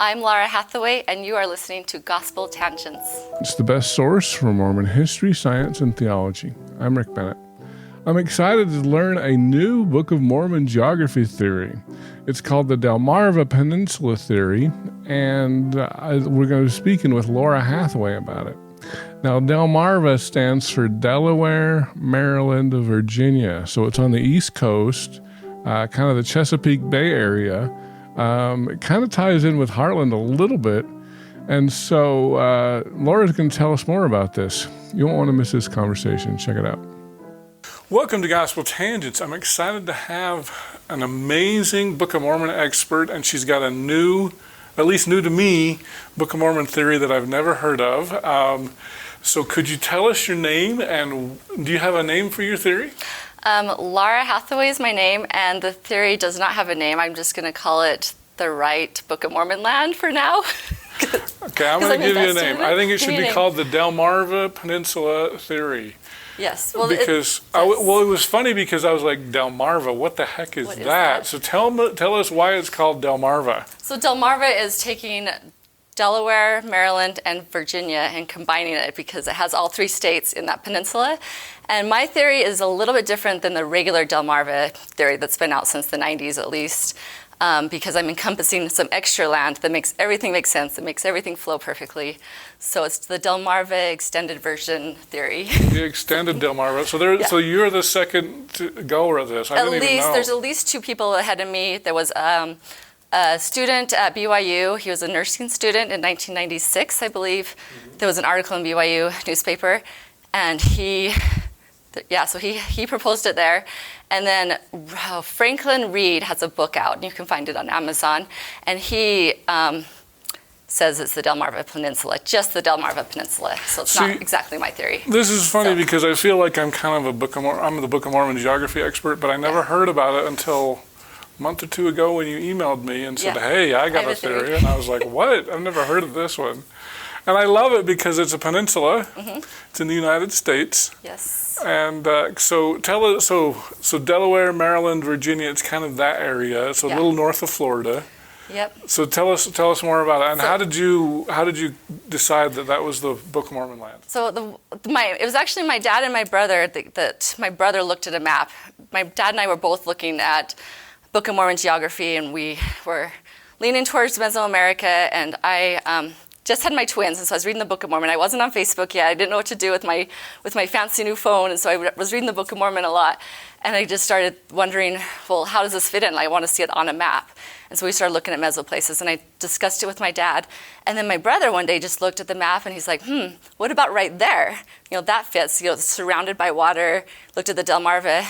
I'm Laura Hathaway, and you are listening to Gospel Tangents. It's the best source for Mormon history, science, and theology. I'm Rick Bennett. I'm excited to learn a new Book of Mormon geography theory. It's called the Delmarva Peninsula Theory, and we're going to be speaking with Laura Hathaway about it. Now, Delmarva stands for Delaware, Maryland, Virginia. So it's on the East Coast, kind of the Chesapeake Bay area. It kind of ties in with Heartland a little bit. And so Laura's going to tell us more about this. You won't want to miss this conversation. Check it out. Welcome to Gospel Tangents. I'm excited to have an amazing Book of Mormon expert, and she's got a new, at least new to me, Book of Mormon theory that I've never heard of. So could you tell us your name, and do you have a name for your theory? Laura Hathaway is my name, and the theory does not have a name. I'm just going to call it the right Book of Mormon land for now. Okay, I'm going to give you a name. I think it should be called the Delmarva Peninsula Theory. Yes. Well, it was funny because I was like, Delmarva, what the heck is that? So tell us why it's called Delmarva. So Delmarva is taking Delaware, Maryland, and Virginia and combining it because it has all three states in that peninsula. And my theory is a little bit different than the regular Delmarva theory that's been out since the 90s at least, because I'm encompassing some extra land that makes everything make sense, that makes everything flow perfectly. So it's the Delmarva extended version theory. The extended Delmarva. So you're the second goer of this. There's at least two people ahead of me. There was a student at BYU. He was a nursing student in 1996, I believe. Mm-hmm. There was an article in BYU newspaper, and he proposed it there. And then Franklin Reed has a book out, and you can find it on Amazon. And he says it's the Delmarva Peninsula, just the Delmarva Peninsula. So it's not exactly my theory. This is funny because I feel like I'm kind of I'm the Book of Mormon geography expert, but I never heard about it until a month or two ago when you emailed me and said, hey, I got a theory. And I was like, what? I've never heard of this one. And I love it because it's a peninsula. Mm-hmm. It's in the United States. Yes. And so Delaware, Maryland, Virginia, it's kind of that area. It's a little north of Florida. Yep. So tell us more about it. And how did you decide that was the Book of Mormon land? So it was actually my dad and my brother that my brother looked at a map. My dad and I were both looking at Book of Mormon geography, and we were leaning towards Mesoamerica, and I just had my twins, and so I was reading the Book of Mormon. I wasn't on Facebook yet. I didn't know what to do with my fancy new phone, and so I was reading the Book of Mormon a lot. And I just started wondering, well, how does this fit in? I want to see it on a map. And so we started looking at mesoplaces, and I discussed it with my dad. And then my brother one day just looked at the map, and he's like, what about right there? That fits, surrounded by water. Looked at the Delmarva,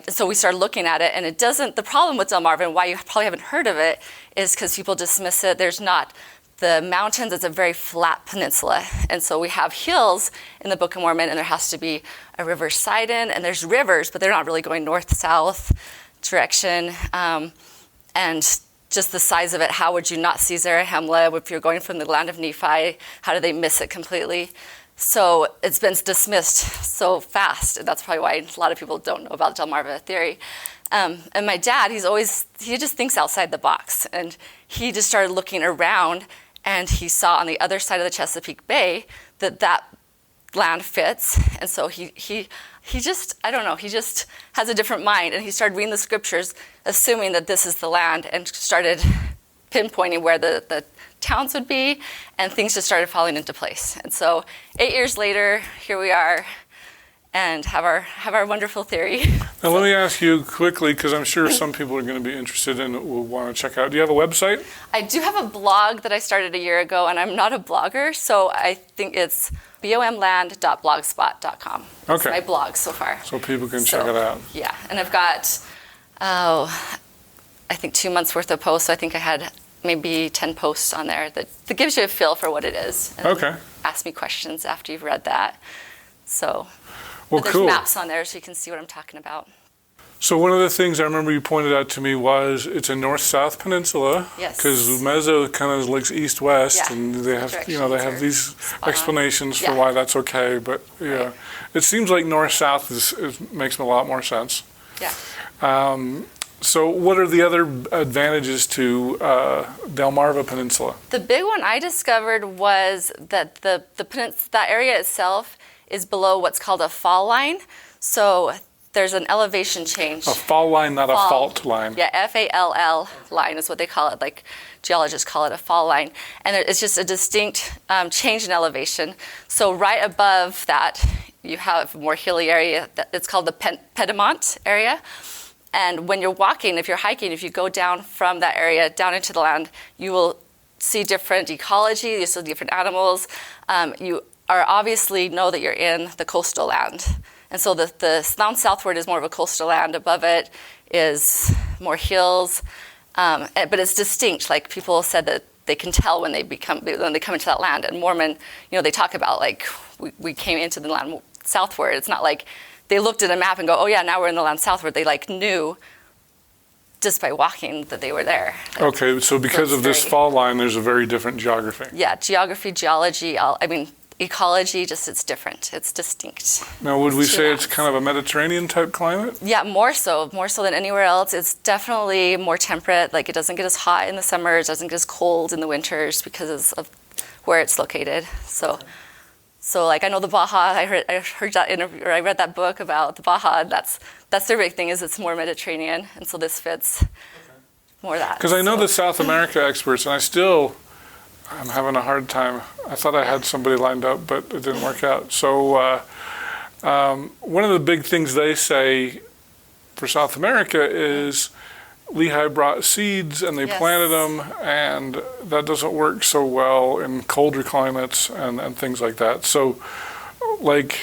so we started looking at it, and it doesn't. The problem with Delmarva, and why you probably haven't heard of it, is because people dismiss it. There's not the mountains. It's a very flat peninsula, and so we have hills in the Book of Mormon, and there has to be a river Sidon, and there's rivers, but they're not really going north-south direction, and just the size of it. How would you not see Zarahemla if you're going from the land of Nephi? How do they miss it completely? So it's been dismissed so fast, and that's probably why a lot of people don't know about Delmarva theory. And my dad, he just thinks outside the box, and he just started looking around, and he saw on the other side of the Chesapeake Bay that land fits, and so he just, I don't know, he just has a different mind, and he started reading the scriptures, assuming that this is the land, and started pinpointing where the towns would be, and things just started falling into place. And so 8 years later, here we are, and have our wonderful theory. Now let me ask you quickly, because I'm sure some people are going to be interested and will want to check out. Do you have a website? I do have a blog that I started a year ago, and I'm not a blogger, so I think it's bomland.blogspot.com. Okay. That's my blog so far. So people can check it out. Yeah, and I've got, I think 2 months worth of posts. So I think I had maybe 10 posts on there that gives you a feel for what it is. And okay. Ask me questions after you've read that. So well, there's cool. maps on there so you can see what I'm talking about. So one of the things I remember you pointed out to me was it's a north-south peninsula. Yes. Because Meso kind of looks east-west, yeah. And they have these explanations for why that's okay. But yeah, It seems like north-south makes a lot more sense. Yeah. So what are the other advantages to Delmarva Peninsula? The big one I discovered was that that area itself is below what's called a fall line. So there's an elevation change. A fall line, not a fault line. Yeah, FALL line is what they call it. Like geologists call it a fall line. And it's just a distinct change in elevation. So right above that, you have a more hilly area. It's called the Pedimont area. And when you're walking, if you're hiking, if you go down from that area down into the land, you will see different ecology, you see different animals. You are obviously know that you're in the coastal land. And so the down southward is more of a coastal land. Above it is more hills. But it's distinct. Like people said that they can tell when they come into that land. And Mormon, they talk about like we came into the land southward. It's not like they looked at a map and go, oh yeah, now we're in the land southward. They like knew just by walking that they were there. Okay, so because of this fall line, there's a very different geography. Yeah, geography, geology, ecology, just it's different. It's distinct. Now, would we say it's kind of a Mediterranean type climate? Yeah, more so than anywhere else. It's definitely more temperate. Like it doesn't get as hot in the summers, doesn't get as cold in the winters because of where it's located. So like I know the Baja. I heard that interview, or I read that book about the Baja. That's their big thing is it's more Mediterranean, and so this fits more that. Because I know the South America experts, and I'm having a hard time. I thought I had somebody lined up, but it didn't work out. So one of the big things they say for South America is Lehi brought seeds and they planted them, and that doesn't work so well in colder climates and things like that. So, like,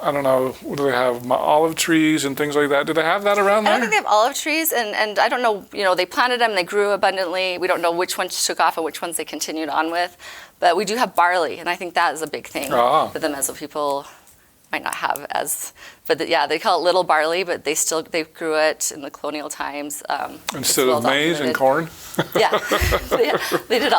I don't know, what do they have? Olive trees and things like that. Do they have that around there? I don't think they have olive trees, and I don't know, they planted them, they grew abundantly. We don't know which ones took off and which ones they continued on with. But we do have barley, and I think that is a big thing that the Meso people might not have but they call it little barley, but they grew it in the colonial times. Instead of maize and corn? Yeah, they did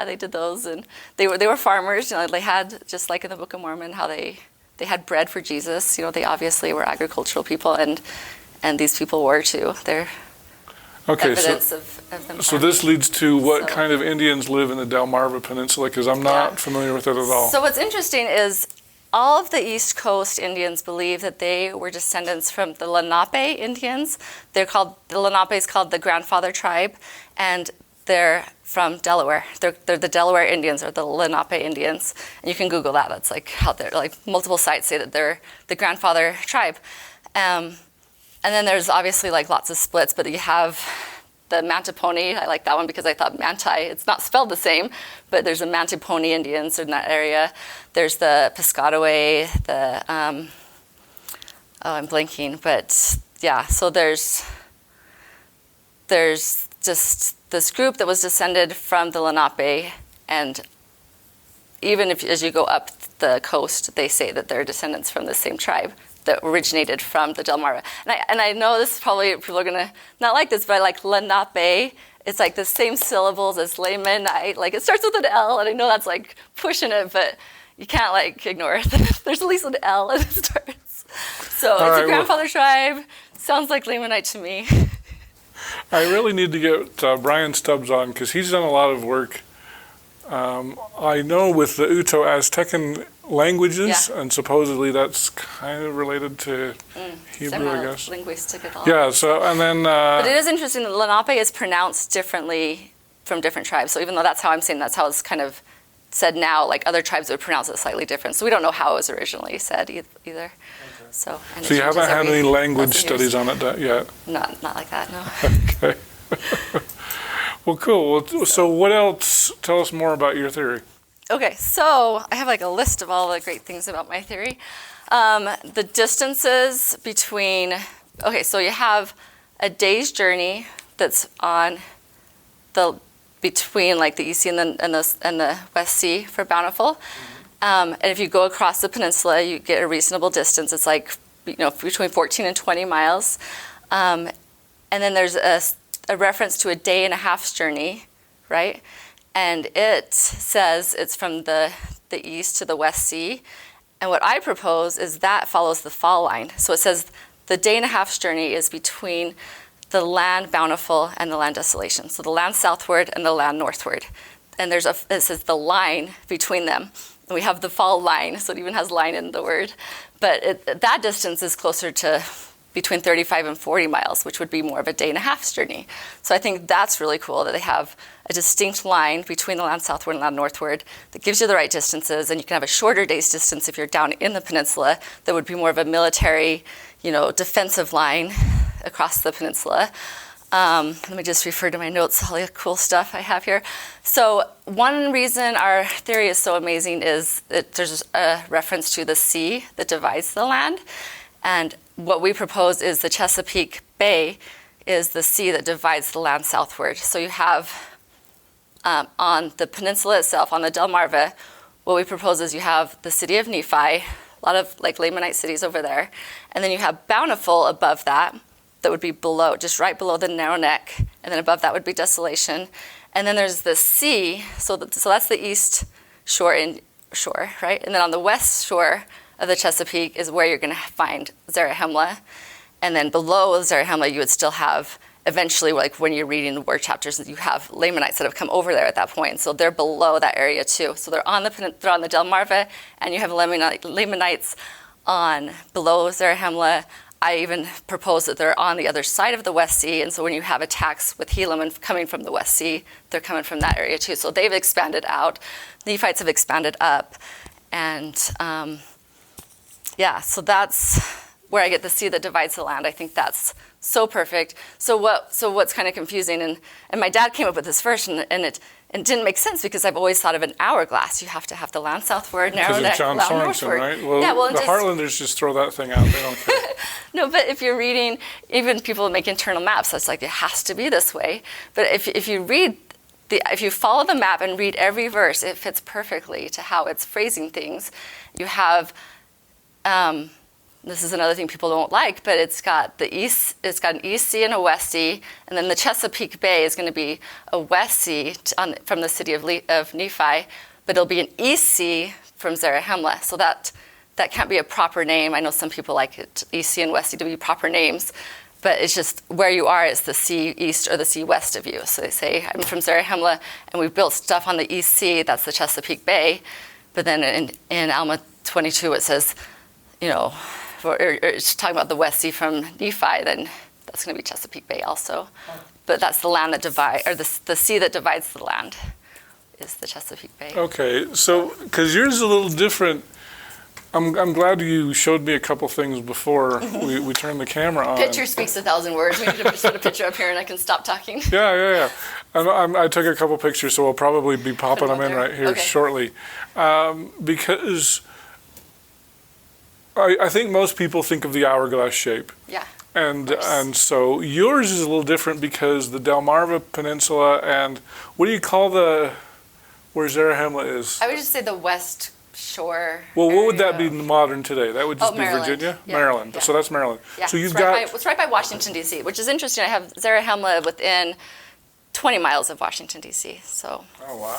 they did those, and they were farmers. They had, just like in the Book of Mormon, how they had bread for Jesus. They obviously were agricultural people, and these people were too. They're evidence of them. So this leads to what kind of Indians live in the Delmarva Peninsula, because I'm not familiar with it at all. So what's interesting is all of the East Coast Indians believe that they were descendants from the Lenape Indians. The Lenape is called the grandfather tribe, and they're from Delaware. They're the Delaware Indians, or the Lenape Indians. And you can Google that. That's like out there. Like multiple sites say that they're the grandfather tribe. And then there's obviously like lots of splits, but you have the Mantiponi. I like that one because I thought Manti, it's not spelled the same, but there's the Mantiponi Indians in that area. There's the Piscataway, I'm blanking, but yeah, so there's just this group that was descended from the Lenape, and even as you go up the coast, they say that they're descendants from the same tribe that originated from the Delmarva. And I know this is probably, people are gonna not like this, but like Lenape, it's like the same syllables as Lemonite. Like it starts with an L, and I know that's like pushing it, but you can't like ignore it. There's at least an L and it starts. So it's a grandfather tribe. Sounds like Lemonite to me. I really need to get Brian Stubbs on, because he's done a lot of work. I know with the Uto-Aztecan languages, and supposedly that's kind of related to Hebrew, I guess. Linguistic at all. Yeah, so, and then... but it is interesting that Lenape is pronounced differently from different tribes. So even though that's how I'm saying, that's how it's kind of said now, like other tribes would pronounce it slightly different. So we don't know how it was originally said either. Okay. So you haven't had any language studies on it yet? Not like that, no. Okay. Well, cool. So what else? Tell us more about your theory. Okay, so I have like a list of all the great things about my theory. The distances between, so you have a day's journey that's on between like the East Sea and the West Sea for Bountiful. And if you go across the peninsula, you get a reasonable distance. It's like, between 14 and 20 miles. And then there's a reference to a day and a half's journey, right? And it says it's from the east to the West Sea. And what I propose is that follows the fall line. So it says the day and a half's journey is between the land bountiful, and the land desolation. So the land southward and the land northward. And it says the line between them. And we have the fall line, so it even has line in the word. But that distance is closer to between 35 and 40 miles, which would be more of a day and a half's journey. So I think that's really cool that they have a distinct line between the land southward and land northward that gives you the right distances, and you can have a shorter day's distance if you're down in the peninsula that would be more of a military, defensive line across the peninsula. Let me just refer to my notes, all the cool stuff I have here. So one reason our theory is so amazing is that there's a reference to the sea that divides the land. And what we propose is the Chesapeake Bay is the sea that divides the land southward. So you have on the peninsula itself, on the Delmarva, what we propose is you have the city of Nephi, a lot of like Lamanite cities over there, and then you have Bountiful above that would be below, just right below the narrow neck, and then above that would be Desolation. And then there's the sea, so that's the east shore, right? And then on the west shore of the Chesapeake is where you're going to find Zarahemla. And then below Zarahemla, you would still have, eventually, like when you're reading the word chapters, you have Lamanites that have come over there at that point. So they're below that area too. So they're on the Delmarva, and you have Lamanites below Zarahemla. I even propose that they're on the other side of the West Sea, and so when you have attacks with Helaman coming from the West Sea, they're coming from that area too. So they've expanded out. The Nephites have expanded up, and so that's where I get the sea that divides the land. I think that's so perfect. So what's kind of confusing, and my dad came up with this first, and it didn't make sense because I've always thought of an hourglass. You have to have the land southward, narrow neck, John land Sorensen, northward. right? Well, the Heartlanders just throw that thing out. They don't care. No, but if you're reading, even people make internal maps, that's like, it has to be this way. But if you follow the map and read every verse, it fits perfectly to how it's phrasing things. You have, this is another thing people don't like, but it's got an east sea and a west sea, and then the Chesapeake Bay is going to be a west sea from the city of Nephi, but it'll be an east sea from Zarahemla. So that can't be a proper name. I know some people like it, east sea and west sea, to be proper names, but it's just where you are is the sea east or the sea west of you. So they say, I'm from Zarahemla, and we've built stuff on the east sea, that's the Chesapeake Bay, but then in Alma 22 it says, or it's talking about the West Sea from Nephi, then that's going to be Chesapeake Bay also. But that's the land that the sea that divides the land is the Chesapeake Bay. Okay, so because yours is a little different, I'm glad you showed me a couple things before we turned the camera on. Picture speaks 1,000 words. We need to just put a picture up here and I can stop talking. Yeah. I took a couple pictures, so we'll probably be popping them in right here shortly. Because I think most people think of the hourglass shape. Yeah. And so yours is a little different because the Delmarva Peninsula and what do you call where Zarahemla is? I would just say the west shore. Well, what would that be modern today? That would just be Maryland. Virginia? Yeah. Maryland. Yeah. So that's Maryland. Yeah. So you've it's right by Washington, D.C., which is interesting. I have Zarahemla within 20 miles of Washington, D.C., so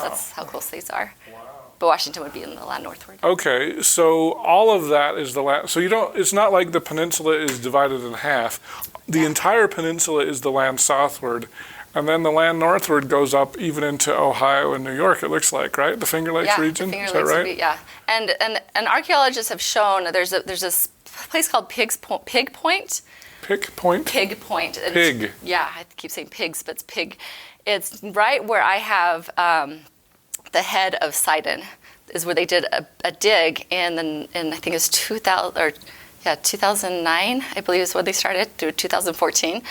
that's how close these are. Wow. But Washington would be in the land northward. Okay, so all of that is the land. So it's not like the peninsula is divided in half. The entire peninsula is the land southward, and then the land northward goes up even into Ohio and New York, it looks like, right? The Finger Lakes region? The Finger is Lakes that right? And archaeologists have shown there's this place called Pig Point. Pig Point? Pig Point. Pig. Yeah, I keep saying pigs, but it's pig. It's right where I have the head of Sidon, is where they did a dig in I think it was 2009, I believe is when they started, through 2014.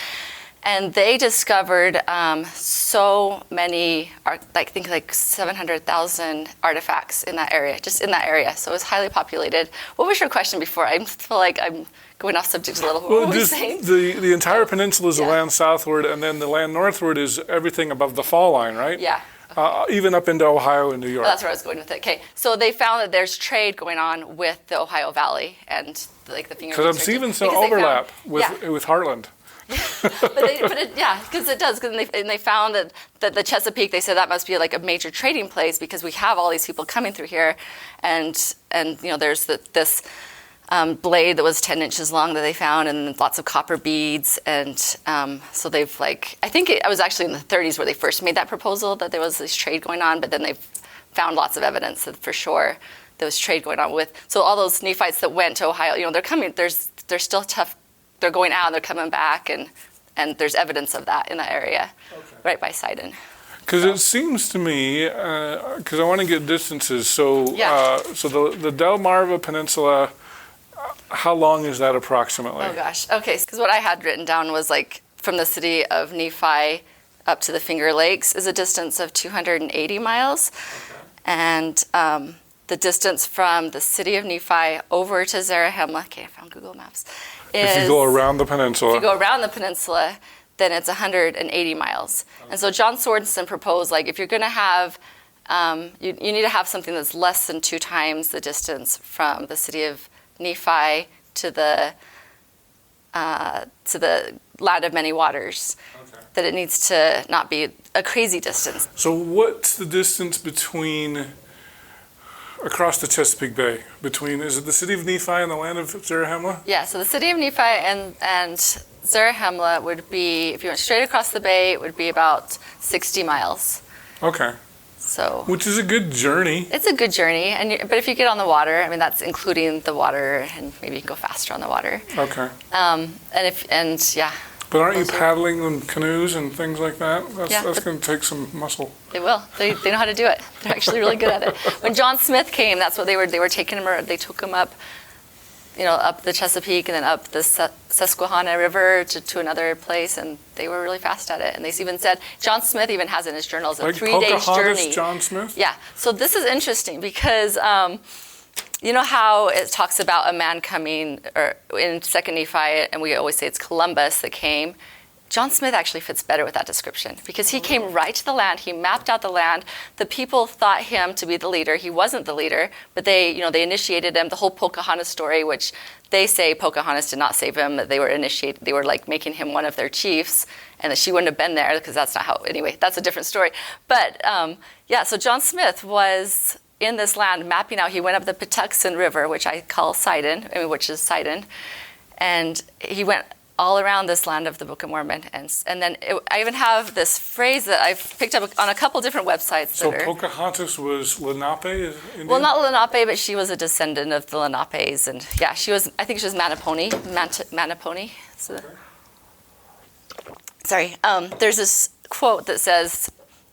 And they discovered so many, I think like 700,000 artifacts in that area, just in that area. So it was highly populated. What was your question before? I feel like I'm going off subject a little. What were you saying? The entire peninsula is the land southward, and then the land northward is everything above the fall line, right? Yeah. Even up into Ohio and New York. Oh, that's where I was going with it. Okay, so they found that there's trade going on with the Ohio Valley and the Finger Lakes. Because I'm seeing some overlap with Heartland. Because it does. And they found that the Chesapeake, they said that must be like a major trading place because we have all these people coming through here, and there's this blade that was 10 inches long that they found, and lots of copper beads. And so they've I think it was actually in the 30s where they first made that proposal that there was this trade going on, but then they've found lots of evidence that for sure there was trade going on with. So all those Nephites that went to Ohio, they're coming, they're still tough. They're going out and they're coming back, and there's evidence of that in that area, right by Sidon. Because it seems to me, because I want to get distances, so so the Delmarva Peninsula, how long is that approximately? Oh gosh, okay, because what I had written down was from the city of Nephi up to the Finger Lakes is a distance of 280 miles. Okay. And the distance from the city of Nephi over to Zarahemla, okay, I found Google Maps, if you go around the peninsula. If you go around the peninsula, then it's 180 miles. Okay. And so John Swordson proposed, if you're going to have, you need to have something that's less than 2 times the distance from the city of Nephi to the land of many waters. Okay. That it needs to not be a crazy distance. So what's the distance across the Chesapeake Bay? Is it the city of Nephi and the land of Zarahemla? Yeah, so the city of Nephi and Zarahemla would be, if you went straight across the bay, it would be about 60 miles. Okay. So, which is a good journey. It's a good journey, but if you get on the water, that's including the water, and maybe you can go faster on the water. Okay. Yeah. But aren't you paddling in canoes and things like that? That's going to take some muscle. They will. They know how to do it. They're actually really good at it. When John Smith came, that's what they were taking him. They took him up, up the Chesapeake and then up the Susquehanna River to another place, and they were really fast at it. And they even said, John Smith even has in his journals a 3-day journey. John Smith? Yeah. So this is interesting because you know how it talks about a man coming, or in 2 Nephi, and we always say it's Columbus that came. John Smith actually fits better with that description because he came right to the land. He mapped out the land. The people thought him to be the leader. He wasn't the leader, but they initiated him. The whole Pocahontas story, which they say Pocahontas did not save him. They were making him one of their chiefs, and that she wouldn't have been there because that's not how. Anyway, that's a different story. But so John Smith was in this land mapping out. He went up the Patuxent River, which I call Sidon, which is Sidon, and he went all around this land of the Book of Mormon. And then I even have this phrase that I've picked up on a couple different websites. So Pocahontas was Lenape? Indian? Well, not Lenape, but she was a descendant of the Lenapes. And yeah, I think she was Manaponi. So, okay. Sorry. There's this quote that says,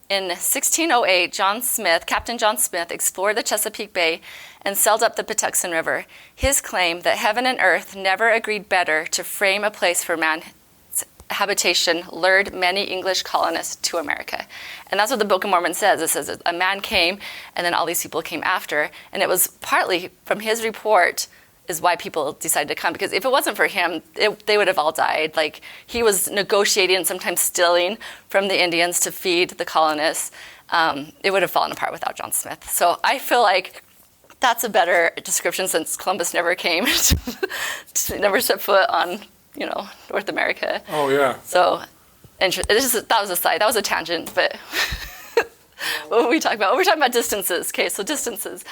in 1608, Captain John Smith explored the Chesapeake Bay and sailed up the Patuxent River. His claim that heaven and earth never agreed better to frame a place for man's habitation lured many English colonists to America. And that's what the Book of Mormon says. It says a man came, and then all these people came after. And it was partly from his report is why people decided to come. Because if it wasn't for him, they would have all died. He was negotiating and sometimes stealing from the Indians to feed the colonists. It would have fallen apart without John Smith. So I feel like that's a better description since Columbus never came, never set foot on, North America. Oh, yeah. So that was a side. That was a tangent, but what were we talking about? We're talking about distances. Okay, so distances.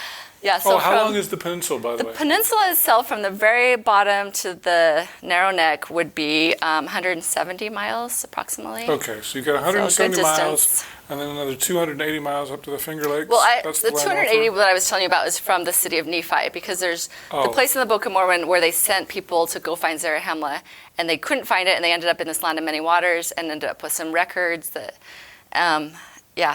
Yeah. So how long is the peninsula, by the way? The peninsula itself, from the very bottom to the narrow neck, would be 170 miles approximately. Okay, so you got 170 miles, and then another 280 miles up to the Finger Lakes. Well, the 280 that I was telling you about is from the city of Nephi, because there's the place in the Book of Mormon where they sent people to go find Zarahemla, and they couldn't find it, and they ended up in this land of many waters, and ended up with some records that.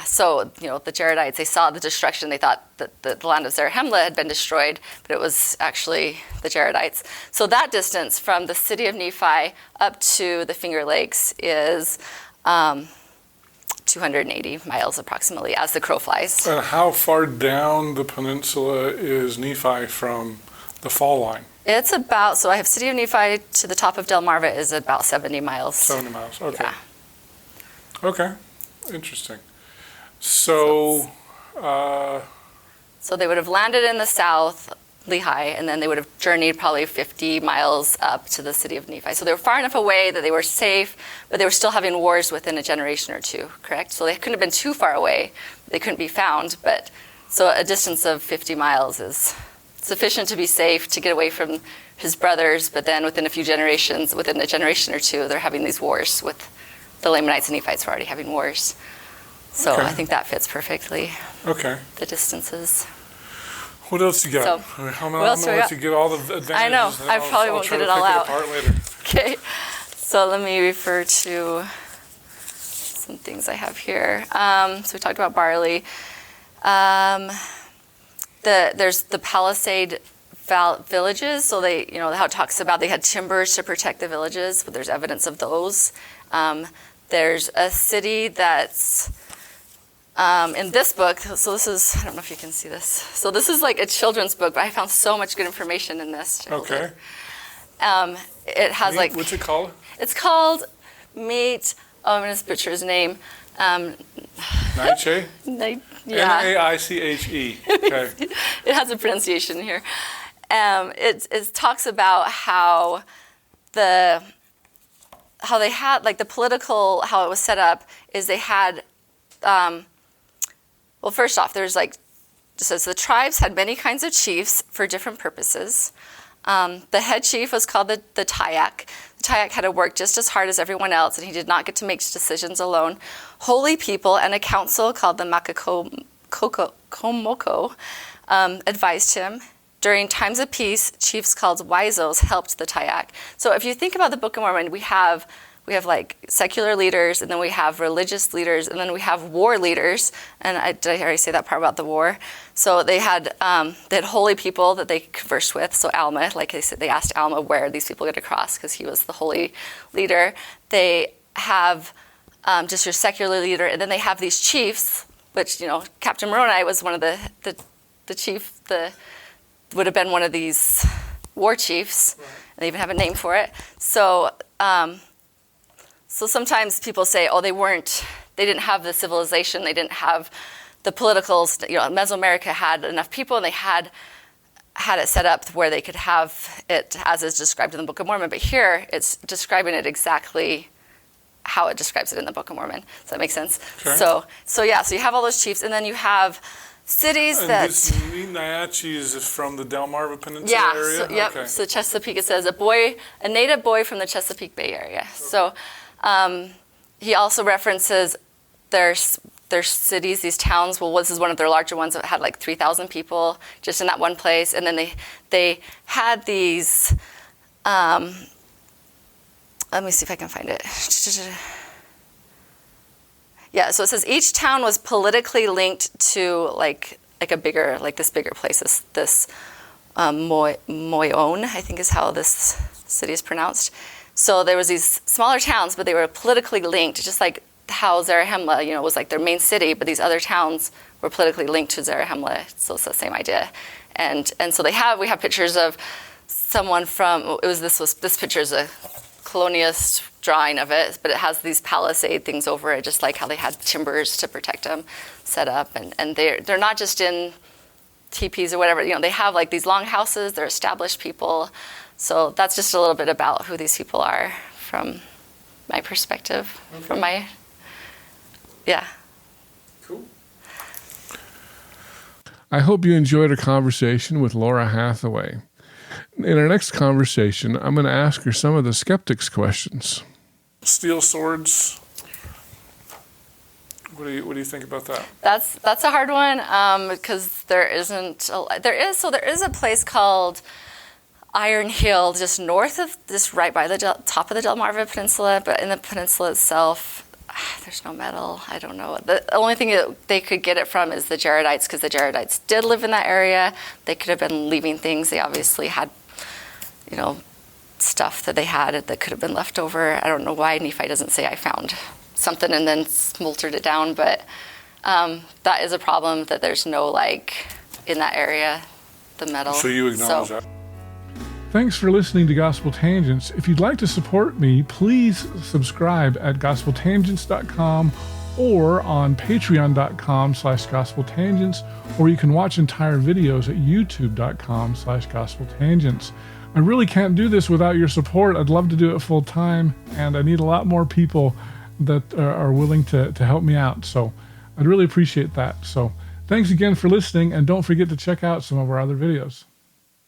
So, the Jaredites, they saw the destruction. They thought that the land of Zarahemla had been destroyed, but it was actually the Jaredites. So that distance from the city of Nephi up to the Finger Lakes is 280 miles approximately, as the crow flies. And how far down the peninsula is Nephi from the fall line? It's about, so I have city of Nephi to the top of Delmarva is about 70 miles. 70 miles, okay. Yeah. Okay, interesting. So they would have landed in the south, Lehi, and then they would have journeyed probably 50 miles up to the city of Nephi. So they were far enough away that they were safe, but they were still having wars within a generation or two, correct? So they couldn't have been too far away. They couldn't be found, but so a distance of 50 miles is sufficient to be safe to get away from his brothers, but then within a generation or two, they're having these wars with the Lamanites and Nephites were already having wars. So Okay. I think that fits perfectly, Okay. the distances. What else you got? So, I'm what gonna else do we let got? you get all the advantages. I know. and I I'll- probably I'll won't try get to it all pick out. apart later. Okay, so let me refer to some things I have here. So we talked about barley. There's the Palisade villages. So they, how it talks about they had timbers to protect the villages, but there's evidence of those. There's a city that's in this book. So this is, I don't know if you can see this. So this is like a children's book, but I found so much good information in this. Okay. It has What's it called? It's called Meet. Oh, I'm gonna butcher his name. Naiche? Yeah, Naiche. Okay. it has a pronunciation here. It talks about how they had like the political, how it was set up is they had. Well, first off, there's like it says the tribes had many kinds of chiefs for different purposes. The head chief was called the Tayak. The Tayak had to work just as hard as everyone else, and he did not get to make decisions alone. Holy people and a council called the Komoko advised him. During times of peace, chiefs called Wisos helped the Tayak. So if you think about the Book of Mormon, we have like secular leaders, and then we have religious leaders, and then we have war leaders. And did I already say that part about the war? So they had holy people that they conversed with. So Alma, like I said, they asked Alma where these people get across because he was the holy leader. They have just your secular leader, and then they have these chiefs, which Captain Moroni was one of the chief, would have been one of these war chiefs, right. And they even have a name for it. So. So sometimes people say, oh, they didn't have the civilization, they didn't have the politicals. Mesoamerica had enough people, and they had it set up where they could have it as is described in the Book of Mormon. But here, it's describing it exactly how it describes it in the Book of Mormon. Does that make sense? Okay. So you have all those chiefs, and then you have cities and that. This Naiche is from the Delmarva Peninsula area? So, yep. Okay. So Chesapeake, it says a native boy from the Chesapeake Bay area. Okay. So. He also references their cities, these towns. Well, this is one of their larger ones that had like 3,000 people just in that one place. And then they had these, let me see if I can find it. Yeah, so it says each town was politically linked to like a bigger, like this bigger place, this Moyon, I think is how this city is pronounced. So there was these smaller towns, but they were politically linked, just like how Zarahemla, was like their main city, but these other towns were politically linked to Zarahemla. So it's the same idea. And so we have pictures of someone from, this picture is a colonialist drawing of it, but it has these palisade things over it, just like how they had timbers to protect them set up. And they're not just in teepees or whatever, they have like these long houses, they're established people. So that's just a little bit about who these people are from my perspective, okay. Cool. I hope you enjoyed our conversation with Laura Hathaway. In our next conversation, I'm going to ask her some of the skeptics' questions. Steel swords. What do you think about that? That's a hard one because there is a place called Iron Hill, just north of this, right by the top of the Delmarva Peninsula, but in the peninsula itself, there's no metal. I don't know. The only thing that they could get it from is the Jaredites, because the Jaredites did live in that area. They could have been leaving things. They obviously had, stuff that they had that could have been left over. I don't know why Nephi doesn't say I found something and then smoldered it down, but that is a problem that there's no, in that area, the metal. So you acknowledge that? Thanks for listening to Gospel Tangents. If you'd like to support me, please subscribe at gospeltangents.com or on patreon.com/gospeltangents, or you can watch entire videos at youtube.com/gospeltangents. I really can't do this without your support. I'd love to do it full time, and I need a lot more people that are willing to help me out. So I'd really appreciate that. So thanks again for listening, and don't forget to check out some of our other videos.